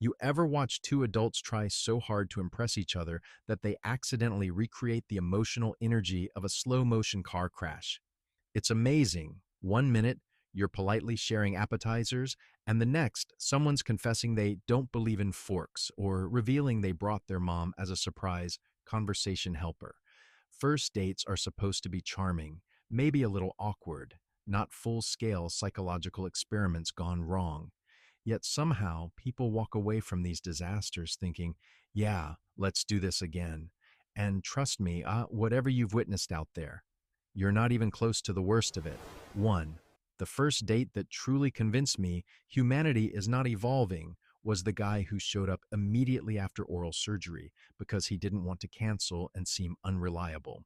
You ever watch two adults try so hard to impress each other that they accidentally recreate the emotional energy of a slow-motion car crash? It's amazing. One minute, you're politely sharing appetizers, and the next, someone's confessing they don't believe in forks or revealing they brought their mom as a surprise conversation helper. First dates are supposed to be charming, maybe a little awkward, not full-scale psychological experiments gone wrong. Yet somehow, people walk away from these disasters thinking, yeah, let's do this again. And trust me, whatever you've witnessed out there, you're not even close to the worst of it. 1. The first date that truly convinced me humanity is not evolving was the guy who showed up immediately after oral surgery because he didn't want to cancel and seem unreliable.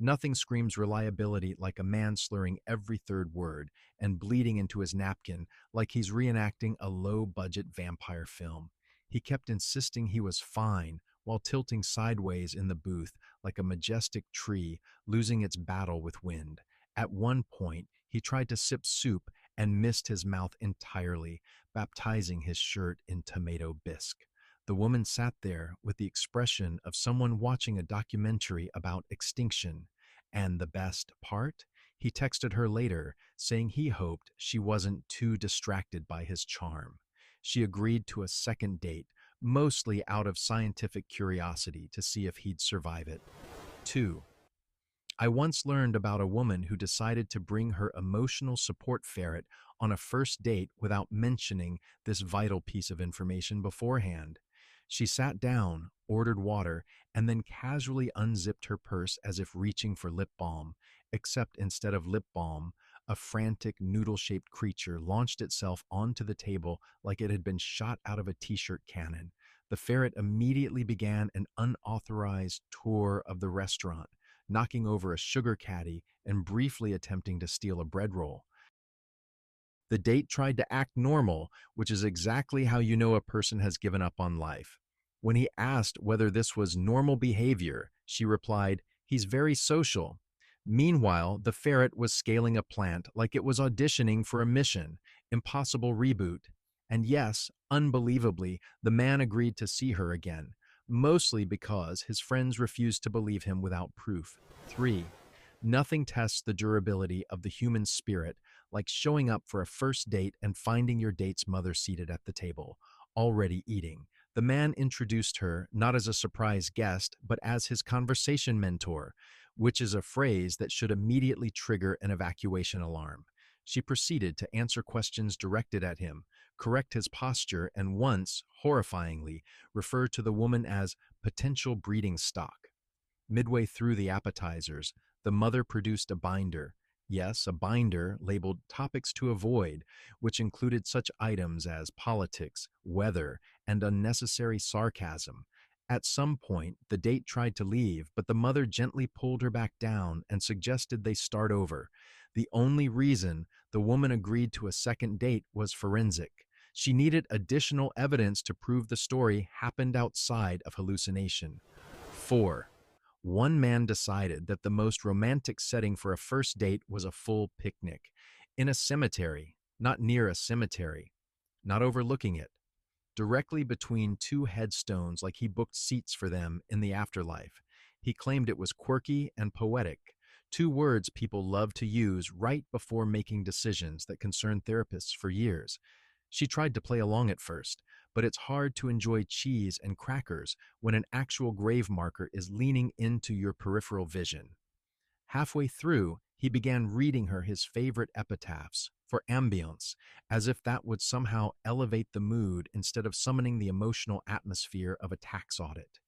Nothing screams reliability like a man slurring every third word and bleeding into his napkin like he's reenacting a low-budget vampire film. He kept insisting he was fine while tilting sideways in the booth like a majestic tree losing its battle with wind. At one point, he tried to sip soup and missed his mouth entirely, baptizing his shirt in tomato bisque. The woman sat there with the expression of someone watching a documentary about extinction. And the best part? He texted her later, saying he hoped she wasn't too distracted by his charm. She agreed to a second date, mostly out of scientific curiosity to see if he'd survive it. 2. I once learned about a woman who decided to bring her emotional support ferret on a first date without mentioning this vital piece of information beforehand. She sat down, ordered water, and then casually unzipped her purse as if reaching for lip balm, except instead of lip balm, a frantic noodle-shaped creature launched itself onto the table like it had been shot out of a t-shirt cannon. The ferret immediately began an unauthorized tour of the restaurant, knocking over a sugar caddy and briefly attempting to steal a bread roll. The date tried to act normal, which is exactly how you know a person has given up on life. When he asked whether this was normal behavior, she replied, "He's very social." Meanwhile, the ferret was scaling a plant like it was auditioning for a Mission Impossible reboot. And yes, unbelievably, the man agreed to see her again, mostly because his friends refused to believe him without proof. 3. Nothing tests the durability of the human spirit like showing up for a first date and finding your date's mother seated at the table, already eating. The man introduced her not as a surprise guest, but as his conversation mentor, which is a phrase that should immediately trigger an evacuation alarm. She proceeded to answer questions directed at him, correct his posture, and once, horrifyingly, refer to the woman as potential breeding stock. Midway through the appetizers, the mother produced a binder. Yes, a binder labeled Topics to Avoid, which included such items as politics, weather, and unnecessary sarcasm. At some point, the date tried to leave, but the mother gently pulled her back down and suggested they start over. The only reason the woman agreed to a second date was forensic. She needed additional evidence to prove the story happened outside of hallucination. 4. One man decided that the most romantic setting for a first date was a full picnic. In a cemetery, not near a cemetery, not overlooking it, directly between two headstones like he booked seats for them in the afterlife. He claimed it was quirky and poetic, two words people love to use right before making decisions that concern therapists for years. She tried to play along at first, but it's hard to enjoy cheese and crackers when an actual grave marker is leaning into your peripheral vision. Halfway through, he began reading her his favorite epitaphs for ambience, as if that would somehow elevate the mood instead of summoning the emotional atmosphere of a tax audit.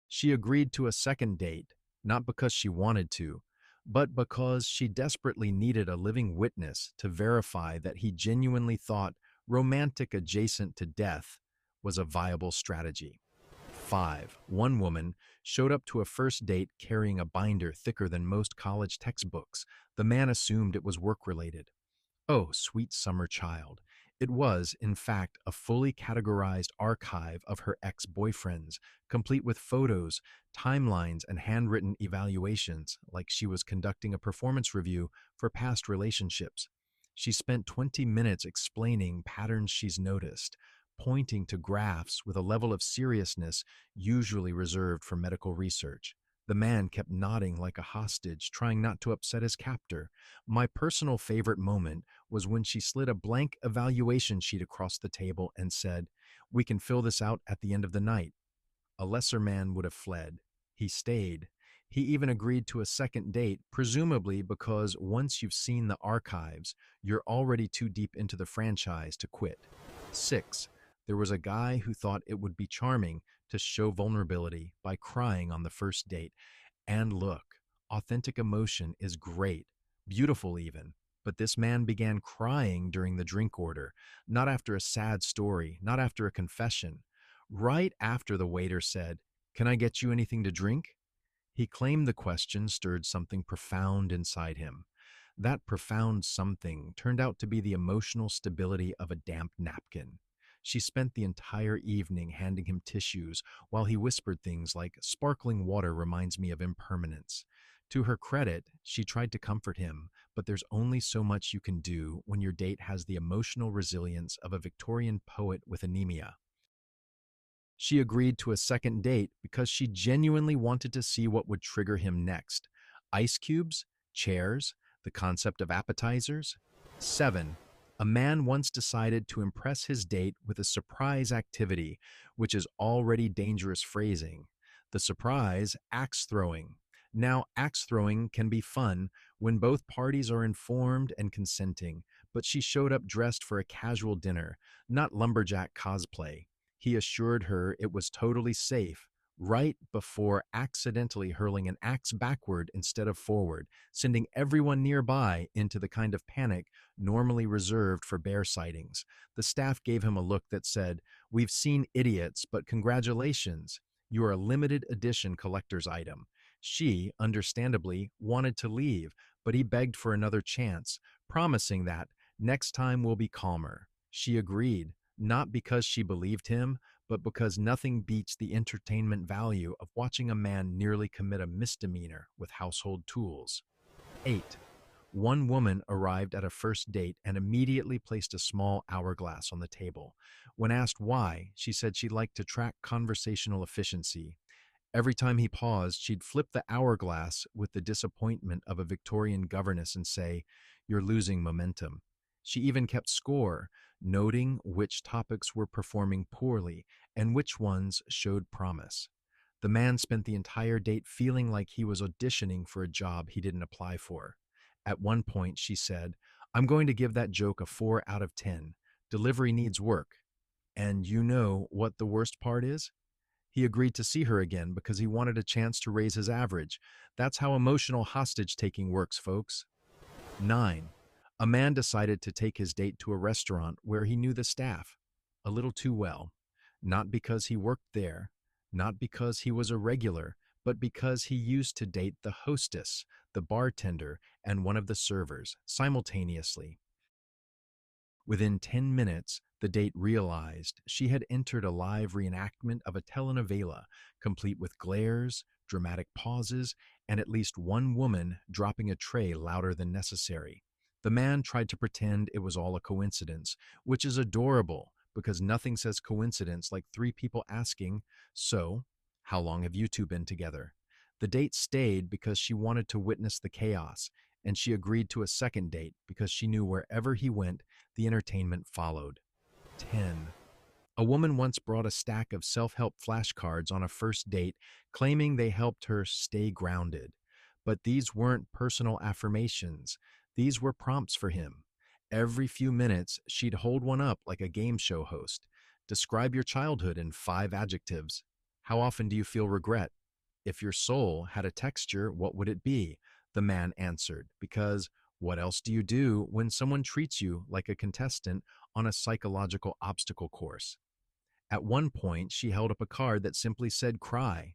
She agreed to a second date, not because she wanted to, but because she desperately needed a living witness to verify that he genuinely thought romantic adjacent to death was a viable strategy. 5. One woman showed up to a first date carrying a binder thicker than most college textbooks. The man assumed it was work-related. Oh, sweet summer child. It was, in fact, a fully categorized archive of her ex-boyfriends, complete with photos, timelines, and handwritten evaluations, like she was conducting a performance review for past relationships. She spent 20 minutes explaining patterns she's noticed, pointing to graphs with a level of seriousness usually reserved for medical research. The man kept nodding like a hostage, trying not to upset his captor. My personal favorite moment was when she slid a blank evaluation sheet across the table and said, "We can fill this out at the end of the night." A lesser man would have fled. He stayed. He even agreed to a second date, presumably because once you've seen the archives, you're already too deep into the franchise to quit. 6. There was a guy who thought it would be charming to show vulnerability by crying on the first date. And look, authentic emotion is great, beautiful even. But this man began crying during the drink order, not after a sad story, not after a confession. Right after the waiter said, "Can I get you anything to drink?" He claimed the question stirred something profound inside him. That profound something turned out to be the emotional stability of a damp napkin. She spent the entire evening handing him tissues while he whispered things like, "Sparkling water reminds me of impermanence." To her credit, she tried to comfort him, but there's only so much you can do when your date has the emotional resilience of a Victorian poet with anemia. She agreed to a second date because she genuinely wanted to see what would trigger him next. Ice cubes, chairs, the concept of appetizers. 7. A man once decided to impress his date with a surprise activity, which is already dangerous phrasing. The surprise, axe throwing. Now, axe throwing can be fun when both parties are informed and consenting, but she showed up dressed for a casual dinner, not lumberjack cosplay. He assured her it was totally safe, right before accidentally hurling an axe backward instead of forward, sending everyone nearby into the kind of panic normally reserved for bear sightings. The staff gave him a look that said, "We've seen idiots, but congratulations, you are a limited edition collector's item." She, understandably, wanted to leave, but he begged for another chance, promising that next time will be calmer. She agreed, not because she believed him, but because nothing beats the entertainment value of watching a man nearly commit a misdemeanor with household tools. 8. One woman arrived at a first date and immediately placed a small hourglass on the table. When asked why, she said she liked to track conversational efficiency. Every time he paused, she'd flip the hourglass with the disappointment of a Victorian governess and say, "You're losing momentum." She even kept score, noting which topics were performing poorly and which ones showed promise. The man spent the entire date feeling like he was auditioning for a job he didn't apply for. At one point, she said, "I'm going to give that joke a 4 out of 10. Delivery needs work." And you know what the worst part is? He agreed to see her again because he wanted a chance to raise his average. That's how emotional hostage-taking works, folks. 9. A man decided to take his date to a restaurant where he knew the staff a little too well. Not because he worked there, not because he was a regular, but because he used to date the hostess, the bartender, and one of the servers simultaneously. Within 10 minutes, the date realized she had entered a live reenactment of a telenovela, complete with glares, dramatic pauses, and at least one woman dropping a tray louder than necessary. The man tried to pretend it was all a coincidence, which is adorable because nothing says coincidence like three people asking, "So, how long have you two been together?" The date stayed because she wanted to witness the chaos, and she agreed to a second date because she knew wherever he went, the entertainment followed. 10. A woman once brought a stack of self-help flashcards on a first date, claiming they helped her stay grounded. But these weren't personal affirmations. These were prompts for him. Every few minutes, she'd hold one up like a game show host. Describe your childhood in 5 adjectives. How often do you feel regret? If your soul had a texture, what would it be? The man answered, because what else do you do when someone treats you like a contestant on a psychological obstacle course? At one point, she held up a card that simply said cry.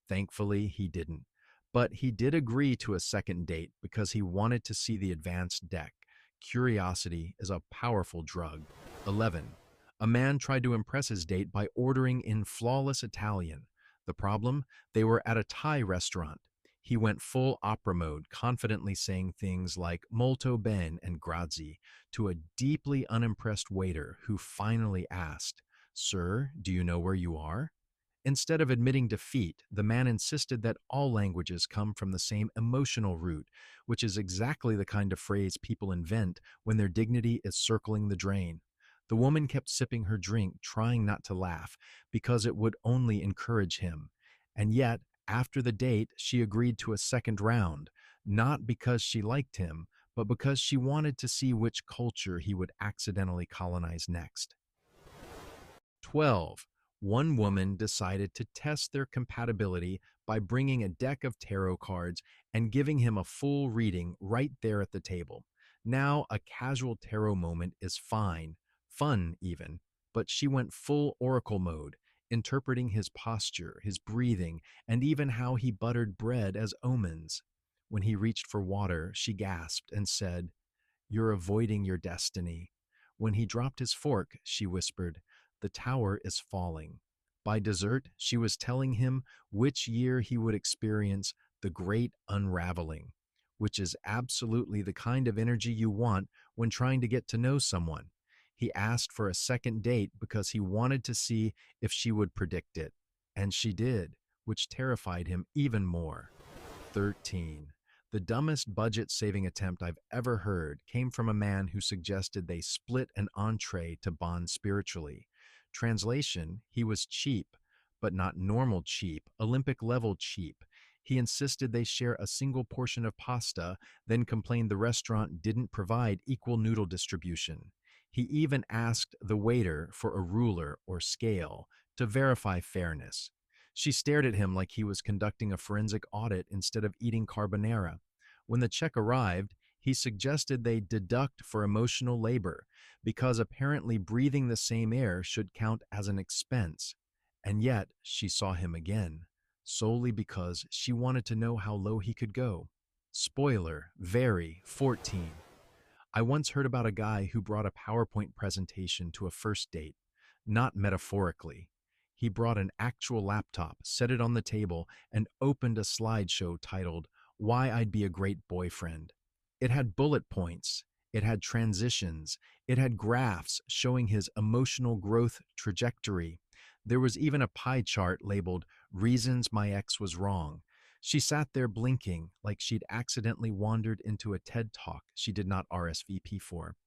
Thankfully, he didn't. But he did agree to a second date because he wanted to see the advanced deck. Curiosity is a powerful drug. 11. A man tried to impress his date by ordering in flawless Italian. The problem? They were at a Thai restaurant. He went full opera mode, confidently saying things like molto bene and grazie to a deeply unimpressed waiter who finally asked, Sir, do you know where you are? Instead of admitting defeat, the man insisted that all languages come from the same emotional root, which is exactly the kind of phrase people invent when their dignity is circling the drain. The woman kept sipping her drink, trying not to laugh, because it would only encourage him. And yet, after the date, she agreed to a second round, not because she liked him, but because she wanted to see which culture he would accidentally colonize next. 12. One woman decided to test their compatibility by bringing a deck of tarot cards and giving him a full reading right there at the table. Now, a casual tarot moment is fine, fun even, but she went full oracle mode, interpreting his posture, his breathing, and even how he buttered bread as omens. When he reached for water, she gasped and said, "You're avoiding your destiny." When he dropped his fork, she whispered, "The tower is falling." By dessert, she was telling him which year he would experience the great unraveling, which is absolutely the kind of energy you want when trying to get to know someone. He asked for a second date because he wanted to see if she would predict it, and she did, which terrified him even more. 13. The dumbest budget saving attempt I've ever heard came from a man who suggested they split an entree to bond spiritually. Translation, he was cheap, but not normal cheap, Olympic level cheap. He insisted they share a single portion of pasta, then complained the restaurant didn't provide equal noodle distribution. He even asked the waiter for a ruler or scale to verify fairness. She stared at him like he was conducting a forensic audit instead of eating carbonara. When the check arrived, he suggested they deduct for emotional labor, because apparently breathing the same air should count as an expense. And yet, she saw him again, solely because she wanted to know how low he could go. Spoiler, very 14. I once heard about a guy who brought a PowerPoint presentation to a first date, not metaphorically. He brought an actual laptop, set it on the table, and opened a slideshow titled, "Why I'd Be a Great Boyfriend." It had bullet points, it had transitions, it had graphs showing his emotional growth trajectory. There was even a pie chart labeled, "Reasons My Ex Was Wrong." She sat there blinking like she'd accidentally wandered into a TED Talk she did not RSVP for.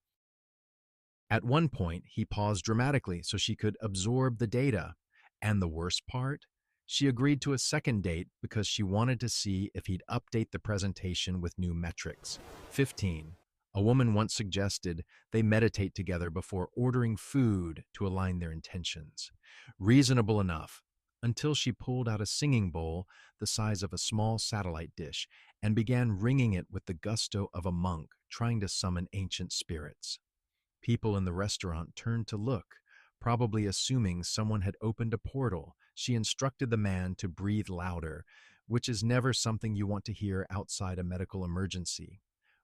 At one point, he paused dramatically so she could absorb the data. And the worst part? She agreed to a second date because she wanted to see if he'd update the presentation with new metrics. 15. A woman once suggested they meditate together before ordering food to align their intentions. Reasonable enough, until she pulled out a singing bowl the size of a small satellite dish and began ringing it with the gusto of a monk trying to summon ancient spirits. People in the restaurant turned to look, probably assuming someone had opened a portal. She instructed the man to breathe louder, which is never something you want to hear outside a medical emergency.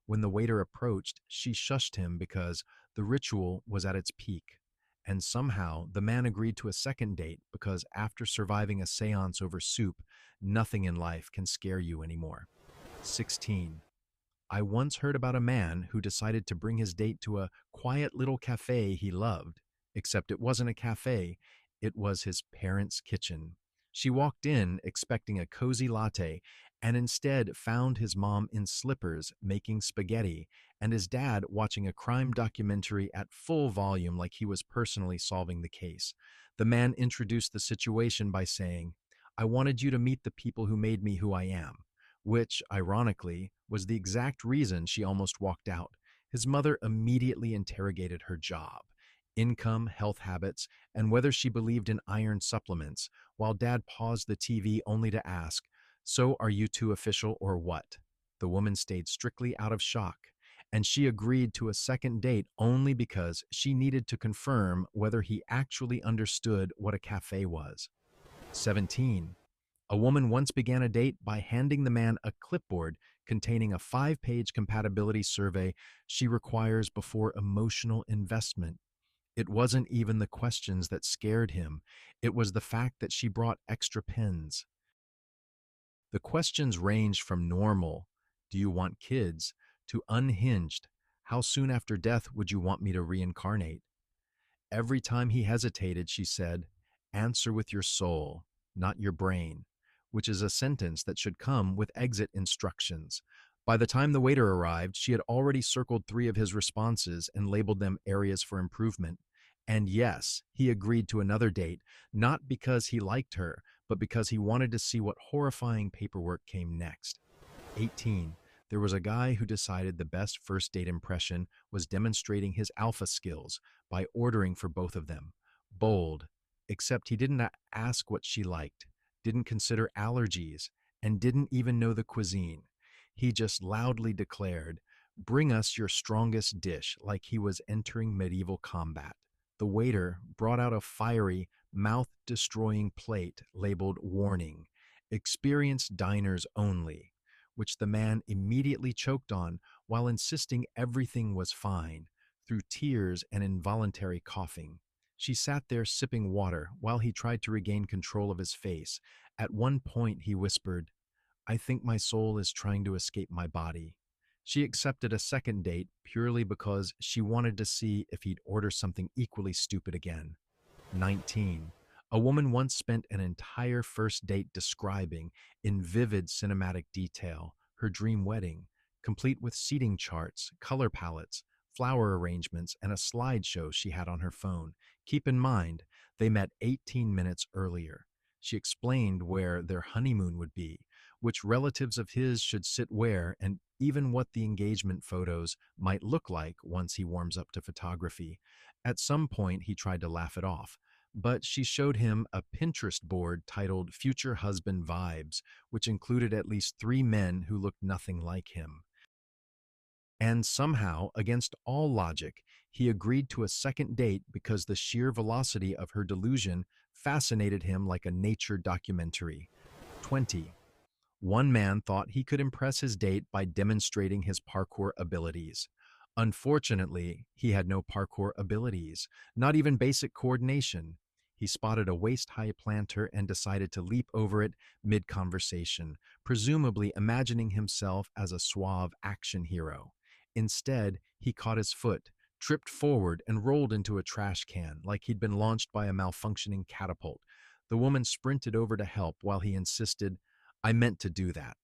When the waiter approached, she shushed him because the ritual was at its peak. And somehow, the man agreed to a second date because after surviving a seance over soup, nothing in life can scare you anymore. 16. I once heard about a man who decided to bring his date to a quiet little cafe he loved, except it wasn't a cafe, it was his parents' kitchen. She walked in expecting a cozy latte and instead found his mom in slippers making spaghetti and his dad watching a crime documentary at full volume like he was personally solving the case. The man introduced the situation by saying, "I wanted you to meet the people who made me who I am," which, ironically, was the exact reason she almost walked out. His mother immediately interrogated her job, income, health habits, and whether she believed in iron supplements, while Dad paused the TV only to ask, "So are you two official or what?" The woman stayed strictly out of shock, and she agreed to a second date only because she needed to confirm whether he actually understood what a cafe was. 17. A woman once began a date by handing the man a clipboard containing a 5-page compatibility survey she requires before emotional investment. It wasn't even the questions that scared him, it was the fact that she brought extra pens. The questions ranged from normal, "Do you want kids?" to unhinged, "How soon after death would you want me to reincarnate?" Every time he hesitated, she said, "Answer with your soul, not your brain," which is a sentence that should come with exit instructions. By the time the waiter arrived, she had already circled three of his responses and labeled them areas for improvement. And yes, he agreed to another date, not because he liked her, but because he wanted to see what horrifying paperwork came next. 18. There was a guy who decided the best first date impression was demonstrating his alpha skills by ordering for both of them. Bold, except he didn't ask what she liked, didn't consider allergies, and didn't even know the cuisine. He just loudly declared, "Bring us your strongest dish," like he was entering medieval combat. The waiter brought out a fiery, mouth-destroying plate labeled "Warning, Experienced Diners Only," which the man immediately choked on while insisting everything was fine, through tears and involuntary coughing. She sat there sipping water while he tried to regain control of his face. At one point, he whispered, "I think my soul is trying to escape my body." She accepted a second date purely because she wanted to see if he'd order something equally stupid again. 19. A woman once spent an entire first date describing, in vivid cinematic detail, her dream wedding, complete with seating charts, color palettes, flower arrangements, and a slideshow she had on her phone. Keep in mind, they met 18 minutes earlier. She explained where their honeymoon would be, which relatives of his should sit where, and even what the engagement photos might look like once he warms up to photography. At some point, he tried to laugh it off, but she showed him a Pinterest board titled Future Husband Vibes, which included at least three men who looked nothing like him. And somehow, against all logic, he agreed to a second date because the sheer velocity of her delusion fascinated him like a nature documentary. 20. One man thought he could impress his date by demonstrating his parkour abilities. Unfortunately, he had no parkour abilities, not even basic coordination. He spotted a waist-high planter and decided to leap over it mid-conversation, presumably imagining himself as a suave action hero. Instead, he caught his foot, tripped forward, and rolled into a trash can like he'd been launched by a malfunctioning catapult. The woman sprinted over to help while he insisted, "I meant to do that,"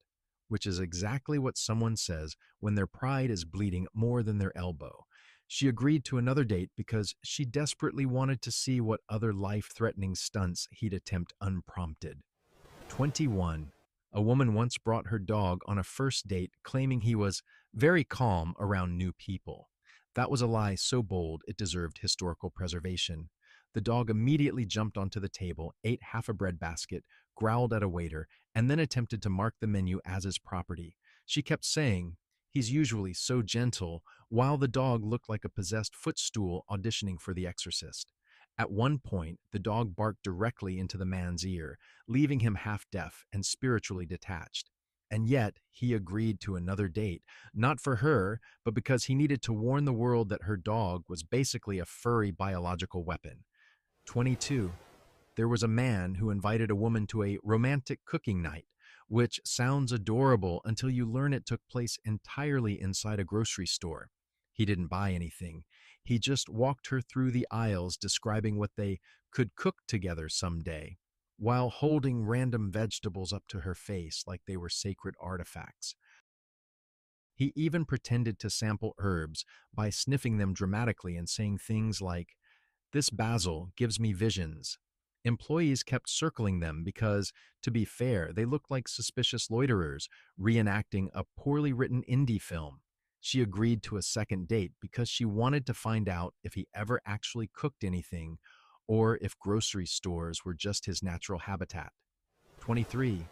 which is exactly what someone says when their pride is bleeding more than their elbow. She agreed to another date because she desperately wanted to see what other life-threatening stunts he'd attempt unprompted. 21. A woman once brought her dog on a first date claiming he was very calm around new people. That was a lie so bold it deserved historical preservation. The dog immediately jumped onto the table, ate half a bread basket, growled at a waiter, and then attempted to mark the menu as his property. She kept saying, "He's usually so gentle," while the dog looked like a possessed footstool auditioning for The Exorcist. At one point, the dog barked directly into the man's ear, leaving him half-deaf and spiritually detached. And yet, he agreed to another date, not for her, but because he needed to warn the world that her dog was basically a furry biological weapon. 22. There was a man who invited a woman to a romantic cooking night, which sounds adorable until you learn it took place entirely inside a grocery store. He didn't buy anything. He just walked her through the aisles describing what they could cook together someday, while holding random vegetables up to her face like they were sacred artifacts. He even pretended to sample herbs by sniffing them dramatically and saying things like, "This basil gives me visions." Employees kept circling them because, to be fair, they looked like suspicious loiterers reenacting a poorly written indie film. She agreed to a second date because she wanted to find out if he ever actually cooked anything or if grocery stores were just his natural habitat. 23.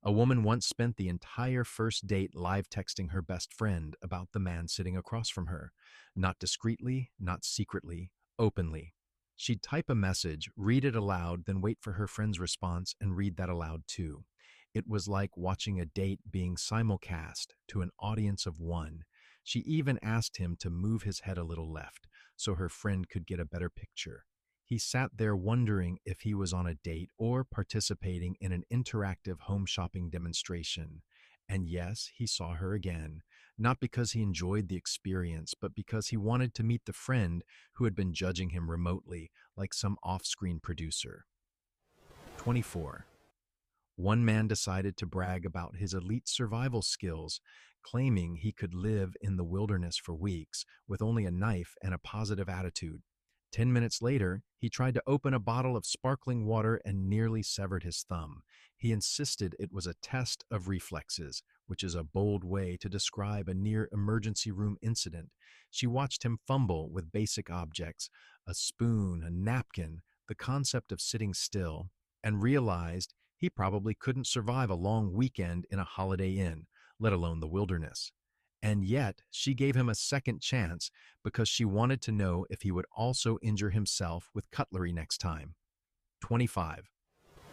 A woman once spent the entire first date live texting her best friend about the man sitting across from her. Not discreetly, not secretly, openly. She'd type a message, read it aloud, then wait for her friend's response and read that aloud too. It was like watching a date being simulcast to an audience of one. She even asked him to move his head a little left so her friend could get a better picture. He sat there wondering if he was on a date or participating in an interactive home shopping demonstration. And yes, he saw her again, not because he enjoyed the experience, but because he wanted to meet the friend who had been judging him remotely, like some off-screen producer. 24. One man decided to brag about his elite survival skills, claiming he could live in the wilderness for weeks with only a knife and a positive attitude. 10 minutes later, he tried to open a bottle of sparkling water and nearly severed his thumb. He insisted it was a test of reflexes, which is a bold way to describe a near emergency room incident. She watched him fumble with basic objects, a spoon, a napkin, the concept of sitting still, and realized he probably couldn't survive a long weekend in a Holiday Inn, let alone the wilderness. And yet, she gave him a second chance because she wanted to know if he would also injure himself with cutlery next time. 25.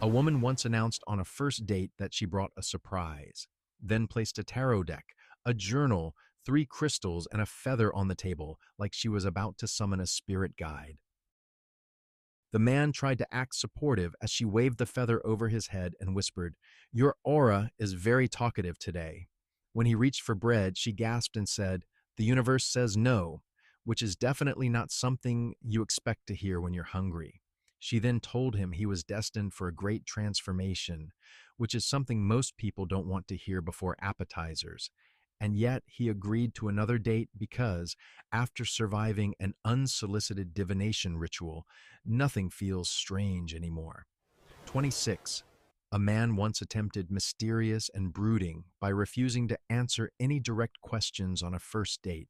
A woman once announced on a first date that she brought a surprise, then placed a tarot deck, a journal, 3 crystals, and a feather on the table like she was about to summon a spirit guide. The man tried to act supportive as she waved the feather over his head and whispered, "Your aura is very talkative today." When he reached for bread, she gasped and said, "The universe says no," which is definitely not something you expect to hear when you're hungry. She then told him he was destined for a great transformation, which is something most people don't want to hear before appetizers. And yet he agreed to another date because, after surviving an unsolicited divination ritual, nothing feels strange anymore. 26. A man once attempted mysterious and brooding by refusing to answer any direct questions on a first date.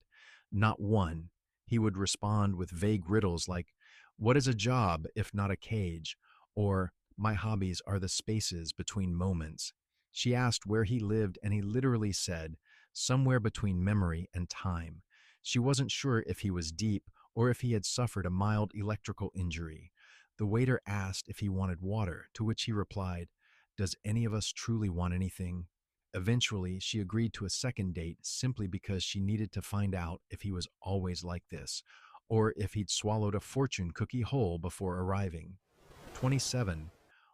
Not one. He would respond with vague riddles like, "What is a job if not a cage?" Or, "My hobbies are the spaces between moments." She asked where he lived, and he literally said, "Somewhere between memory and time." She wasn't sure if he was deep or if he had suffered a mild electrical injury. The waiter asked if he wanted water, to which he replied, "Does any of us truly want anything?" Eventually, she agreed to a second date simply because she needed to find out if he was always like this, or if he'd swallowed a fortune cookie whole before arriving. 27.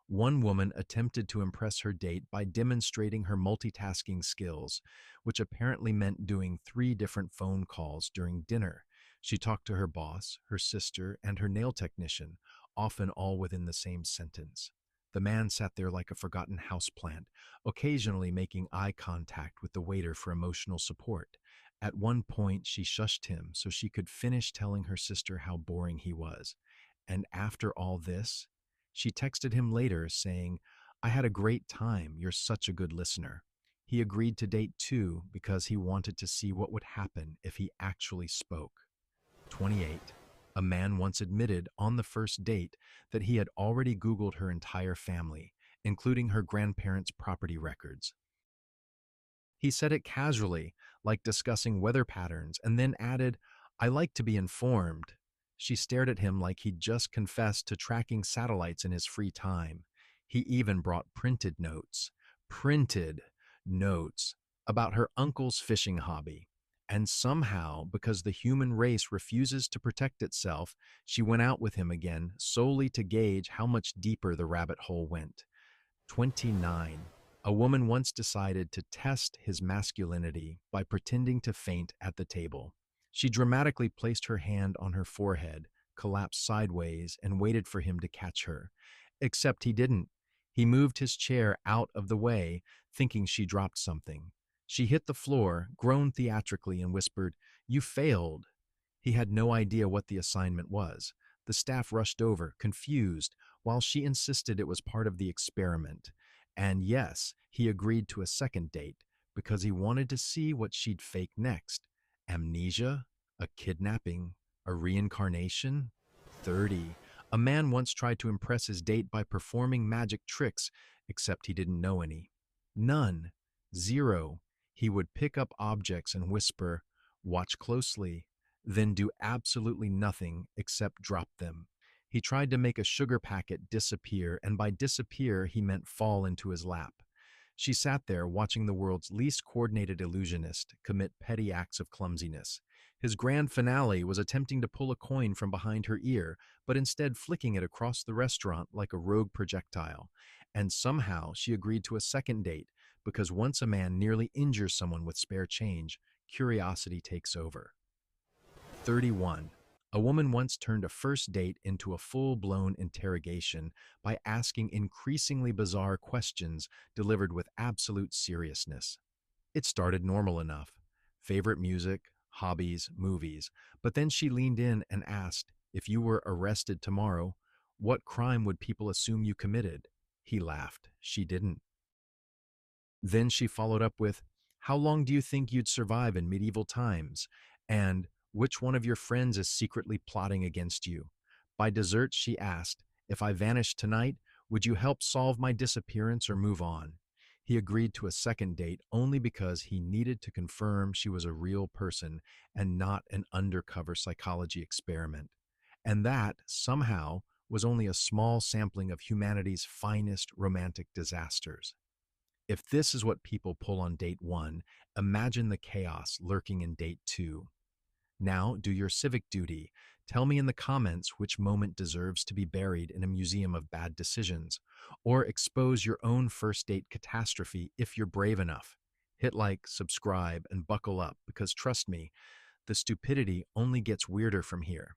One woman attempted to impress her date by demonstrating her multitasking skills, which apparently meant doing 3 different phone calls during dinner. She talked to her boss, her sister, and her nail technician, often all within the same sentence. The man sat there like a forgotten houseplant, occasionally making eye contact with the waiter for emotional support. At one point, she shushed him so she could finish telling her sister how boring he was. And after all this, she texted him later saying, "I had a great time. You're such a good listener." He agreed to date too because he wanted to see what would happen if he actually spoke. 28. A man once admitted on the first date that he had already Googled her entire family, including her grandparents' property records. He said it casually, like discussing weather patterns, and then added, "I like to be informed." She stared at him like he'd just confessed to tracking satellites in his free time. He even brought printed notes about her uncle's fishing hobby. And somehow, because the human race refuses to protect itself, she went out with him again solely to gauge how much deeper the rabbit hole went. 29. A woman once decided to test his masculinity by pretending to faint at the table. She dramatically placed her hand on her forehead, collapsed sideways, and waited for him to catch her. Except he didn't. He moved his chair out of the way, thinking she dropped something. She hit the floor, groaned theatrically, and whispered, "You failed." He had no idea what the assignment was. The staff rushed over, confused, while she insisted it was part of the experiment. And yes, he agreed to a second date because he wanted to see what she'd fake next. Amnesia? A kidnapping? A reincarnation? 30. A man once tried to impress his date by performing magic tricks, except he didn't know any. None. Zero. He would pick up objects and whisper, "Watch closely," then do absolutely nothing except drop them. He tried to make a sugar packet disappear, and by disappear, he meant fall into his lap. She sat there watching the world's least coordinated illusionist commit petty acts of clumsiness. His grand finale was attempting to pull a coin from behind her ear, but instead flicking it across the restaurant like a rogue projectile. And somehow she agreed to a second date, because once a man nearly injures someone with spare change, curiosity takes over. 31. A woman once turned a first date into a full-blown interrogation by asking increasingly bizarre questions delivered with absolute seriousness. It started normal enough. Favorite music, hobbies, movies. But then she leaned in and asked, if you were arrested tomorrow, what crime would people assume you committed? He laughed. She didn't. Then she followed up with, how long do you think you'd survive in medieval times? And which one of your friends is secretly plotting against you? By dessert, she asked, if I vanished tonight, would you help solve my disappearance or move on? He agreed to a second date only because he needed to confirm she was a real person and not an undercover psychology experiment. And that, somehow, was only a small sampling of humanity's finest romantic disasters. If this is what people pull on date one, imagine the chaos lurking in date two. Now, do your civic duty. Tell me in the comments which moment deserves to be buried in a museum of bad decisions, or expose your own first date catastrophe if you're brave enough. Hit like, subscribe, and buckle up because trust me, the stupidity only gets weirder from here.